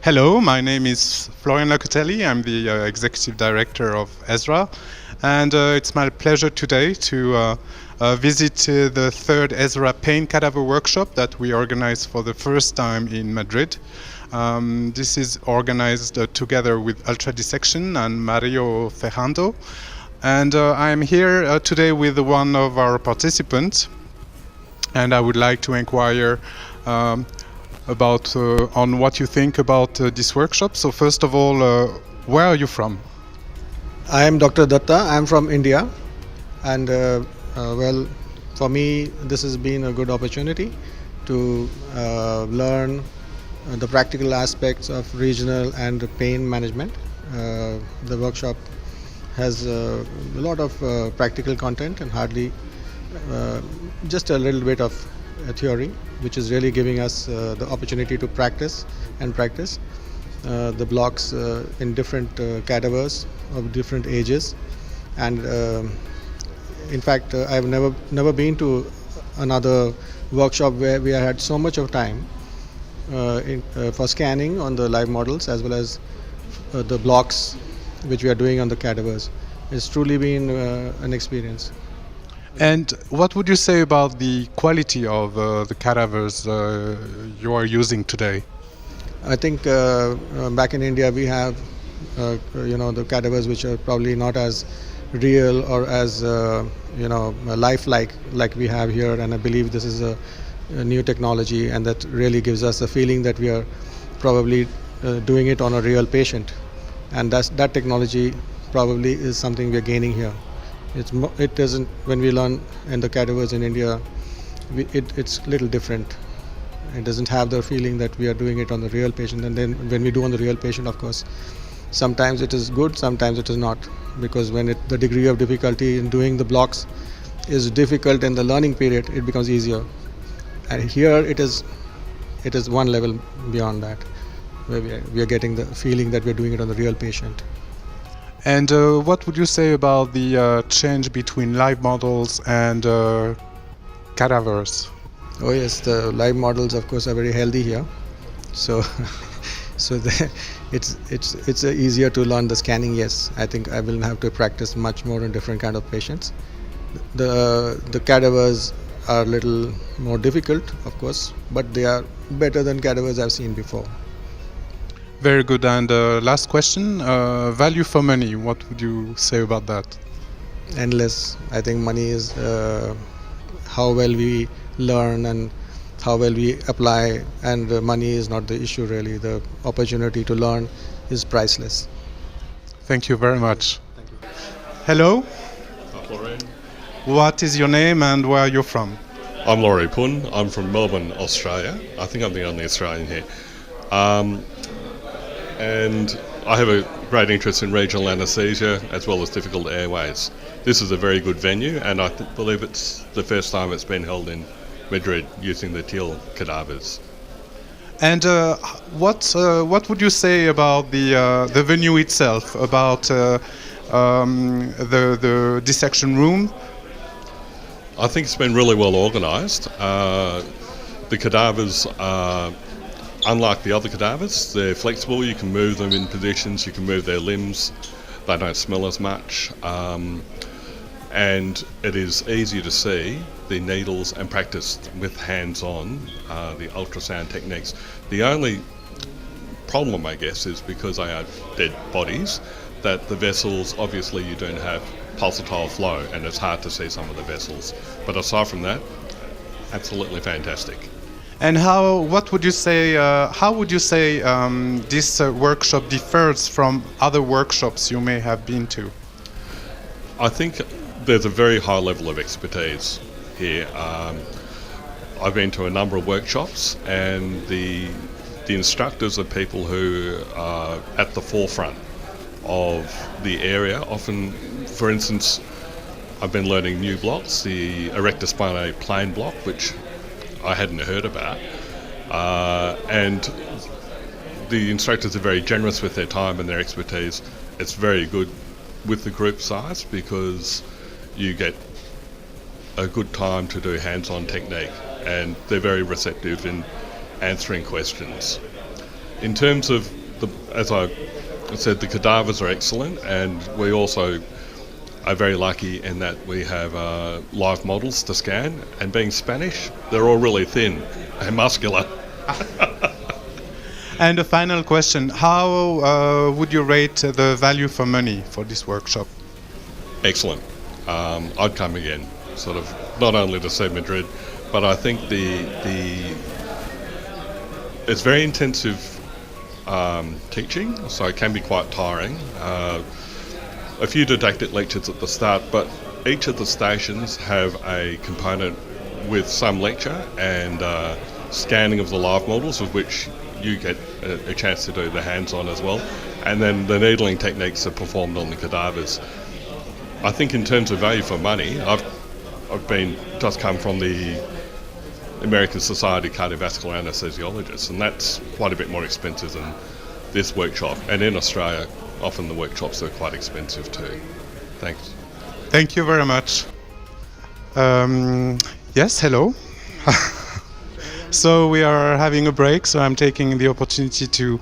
Hello, my name is Florian Locatelli. I'm the Executive Director of ESRA, and it's my pleasure today to visit the third ESRA Pain Cadaver Workshop that we organized for the first time in Madrid. This is organized together with UltraDissection and Mario Ferrando, and I'm here today with one of our participants, and I would like to inquire about on what you think about this workshop. So first of all, where are you from? I am Dr. Datta. I am from India, and for me, this has been a good opportunity to learn the practical aspects of regional and pain management. The workshop has a lot of practical content and hardly just a little bit of theory, which is really giving us the opportunity to practice the blocks in different cadavers of different ages. And in fact, I've never been to another workshop where we had so much of time for scanning on the live models as well as the blocks which we are doing on the cadavers. It's truly been an experience. And what would you say about the quality of the cadavers you are using today? I think back in India we have the cadavers which are probably not as real or as lifelike like we have here, and I believe this is a new technology, and that really gives us a feeling that we are probably doing it on a real patient, and that technology probably is something we are gaining here. It doesn't, when we learn in the cadavers in India, it's a little different. It doesn't have the feeling that we are doing it on the real patient, and then when we do on the real patient, of course, sometimes it is good, sometimes it is not, because when the degree of difficulty in doing the blocks is difficult in the learning period, it becomes easier. And here it is one level beyond that, where we are getting the feeling that we are doing it on the real patient. And what would you say about the change between live models and cadavers? Oh yes, the live models of course are very healthy here, so it's easier to learn the scanning. Yes, I think I will have to practice much more on different kind of patients. The cadavers are a little more difficult, of course, but they are better than cadavers I've seen before. Very good. And last question, value for money. What would you say about that? Endless. I think money is how well we learn and how well we apply, and money is not the issue really. The opportunity to learn is priceless. Thank you very much. Hello. Florian. What is your name and where are you from? I'm Laurie Pun. I'm from Melbourne, Australia. I think I'm the only Australian here. And I have a great interest in regional anaesthesia as well as difficult airways. This is a very good venue, and I believe it's the first time it's been held in Madrid using the teal cadavers. And what would you say about the venue itself, about the dissection room? I think it's been really well organised. The cadavers are unlike the other cadavers. They're flexible, you can move them in positions, you can move their limbs, they don't smell as much, and it is easy to see the needles and practice with hands-on the ultrasound techniques. The only problem, I guess, is because they are dead bodies, that the vessels, obviously you don't have pulsatile flow and it's hard to see some of the vessels. But aside from that, absolutely fantastic. And what would you say? How would you say this workshop differs from other workshops you may have been to? I think there's a very high level of expertise here. I've been to a number of workshops, and the instructors are people who are at the forefront of the area. Often, for instance, I've been learning new blocks, the erector spinae plane block, which I hadn't heard about, and the instructors are very generous with their time and their expertise. It's very good with the group size because you get a good time to do hands-on technique, and they're very receptive in answering questions. In terms of as I said, the cadavers are excellent, and we also are very lucky in that we have live models to scan, and being Spanish, they're all really thin and muscular. And a final question, how would you rate the value for money for this workshop? Excellent. I'd come again, sort of, not only to see Madrid, but I think it's very intensive teaching, so it can be quite tiring. A few didactic lectures at the start, but each of the stations have a component with some lecture and scanning of the live models, of which you get a chance to do the hands-on as well, and then the needling techniques are performed on the cadavers. I think in terms of value for money, I've just come from the American Society of Cardiovascular Anesthesiologists, and that's quite a bit more expensive than this workshop. And in Australia, often the workshops are quite expensive too. Thanks. Thank you very much. Yes, hello. So we are having a break, so I'm taking the opportunity to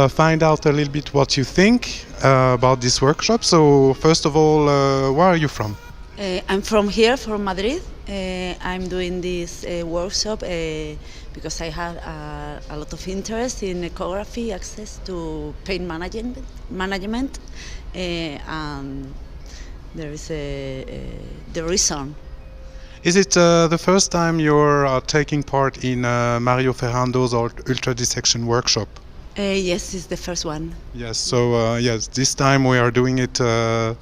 find out a little bit what you think about this workshop. So first of all, where are you from? I'm from here, from Madrid. I'm doing this workshop because I had a lot of interest in echography, access to pain management, and there is the reason. Is it the first time you're taking part in Mario Ferrando's UltraDissection workshop? Yes, it's the first one. Yes, so yes, this time we are doing it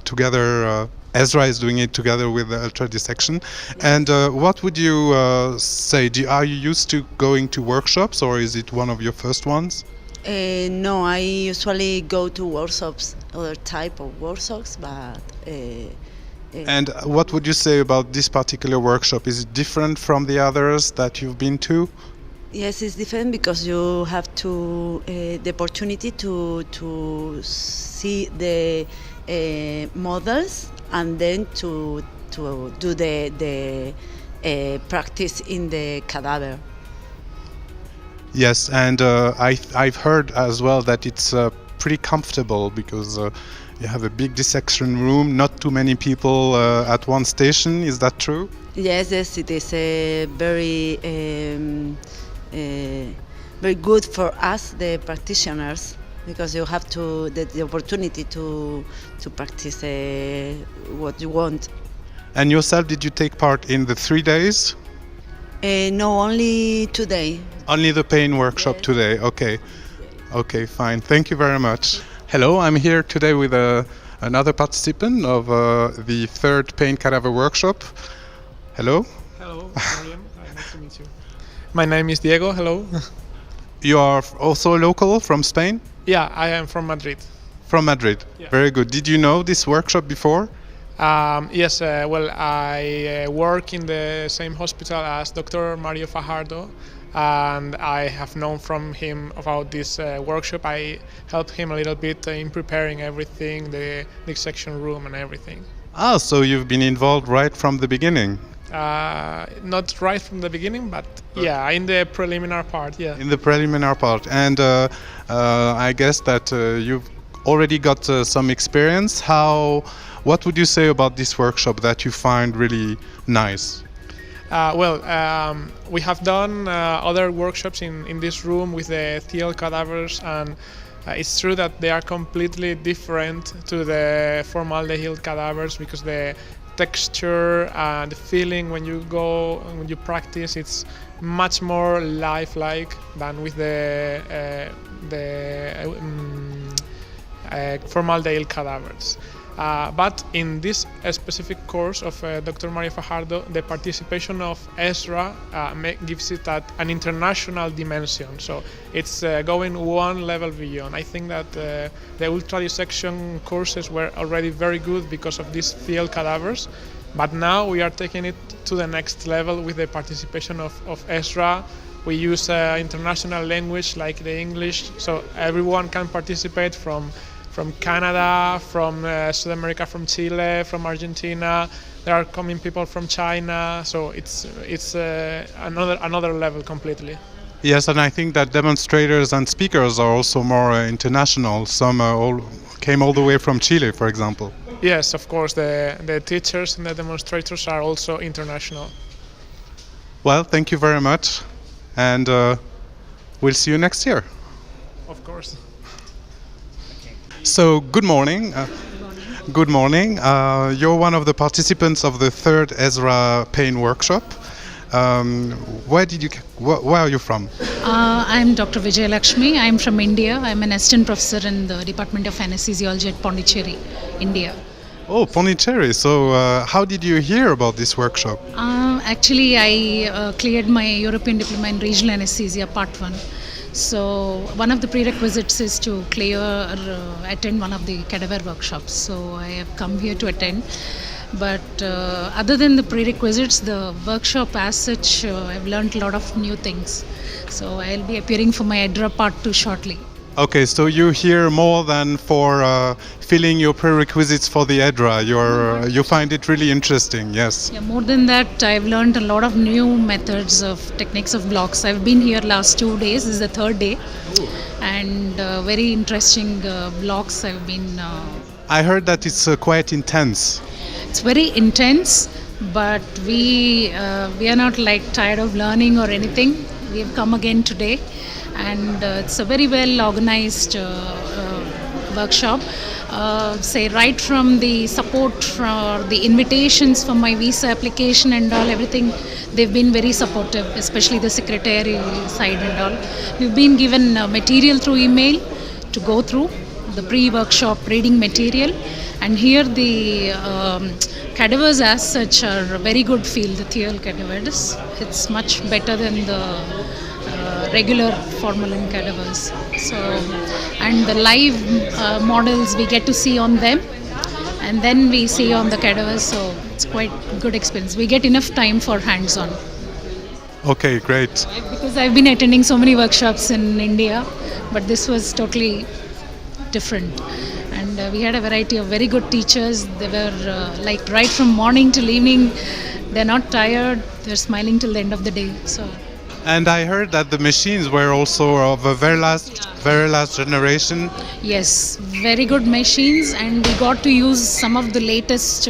together. ESRA is doing it together with the UltraDissection. And what would you say? Are you used to going to workshops, or is it one of your first ones? No, I usually go to workshops, other type of workshops, but... And what would you say about this particular workshop? Is it different from the others that you've been to? Yes, it's different because you have the opportunity to see the models and then to do the practice in the cadaver. Yes, and I've heard as well that it's pretty comfortable because you have a big dissection room, not too many people at one station. Is that true? Yes, it is very good for us, the practitioners, because you have the opportunity to practice what you want. And yourself, did you take part in the 3 days? No, only today. Only the pain workshop today. Okay. Okay, fine. Thank you very much. Hello, I'm here today with another participant of the third pain cadaver workshop. Hello. Hello, Mariam. Nice to meet you. My name is Diego. Hello. You are also local from Spain? Yeah, I am from Madrid. From Madrid. Yeah. Very good. Did you know this workshop before? Yes, well, I work in the same hospital as Dr. Mario Fajardo, and I have known from him about this workshop. I helped him a little bit in preparing everything, the dissection room and everything. Ah, so you've been involved right from the beginning? Not right from the beginning, but yeah, in the preliminary part, yeah. In the preliminary part. And I guess that you've already got some experience. What would you say about this workshop that you find really nice? We have done other workshops in this room with the TL cadavers, and it's true that they are completely different to the formaldehyde cadavers because the texture and the feeling when you practice, it's much more lifelike than with the formaldehyde cadavers. But in this specific course of Dr. Mario Fajardo, the participation of ESRA gives it an international dimension. So it's going one level beyond. I think that the UltraDissection courses were already very good because of these field cadavers, but now we are taking it to the next level with the participation of ESRA. We use international language like the English, so everyone can participate from Canada, from South America, from Chile, from Argentina. There are coming people from China, so it's another level completely. Yes, and I think that demonstrators and speakers are also more international. Some came all the way from Chile, for example. Yes, of course, the teachers and the demonstrators are also international. Well, thank you very much, and we'll see you next year. Of course. So, good morning. Good morning. You're one of the participants of the third ESRA pain workshop. Where are you from? I'm Dr. Vijay Lakshmi. I'm from India. I'm an assistant professor in the Department of Anesthesiology at Pondicherry, India. Oh, Pondicherry. So, how did you hear about this workshop? Actually, I cleared my European Diploma in Regional Anesthesia Part 1. So, one of the prerequisites is to attend one of the cadaver workshops. So, I have come here to attend. But other than the prerequisites, the workshop as such, I've learned a lot of new things. So, I'll be appearing for my ESRA Part 2 shortly. Okay, so you hear more than for filling your prerequisites for the ESRA. You find it really interesting, yes. Yeah, more than that, I've learned a lot of new methods of techniques of blocks. I've been here last 2 days. This is the third day, and very interesting blocks. I've been. I heard that it's quite intense. It's very intense, but we are not like tired of learning or anything. We have come again today, and it's a very well organized workshop. Say right from the support for the invitations for my visa application and all, everything, they've been very supportive, especially the secretary side and all. We've been given material through email to go through, the pre-workshop reading material, and here the cadavers as such are a very good field, the theol cadavers. It's much better than the regular formalin cadavers. So, and the live models we get to see on them, and then we see on the cadavers, so it's quite good experience. We get enough time for hands-on. Okay, great. Because I've been attending so many workshops in India, but this was totally different. And we had a variety of very good teachers. They were like right from morning till evening. They're not tired. They're smiling till the end of the day. So. And I heard that the machines were also of a very last generation. Yes, very good machines, and we got to use some of the latest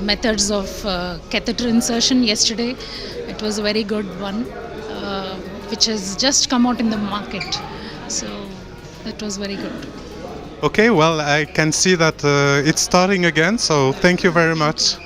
methods of catheter insertion yesterday. It was a very good one, which has just come out in the market. So that was very good. Okay, well, I can see that it's starting again, so thank you very much.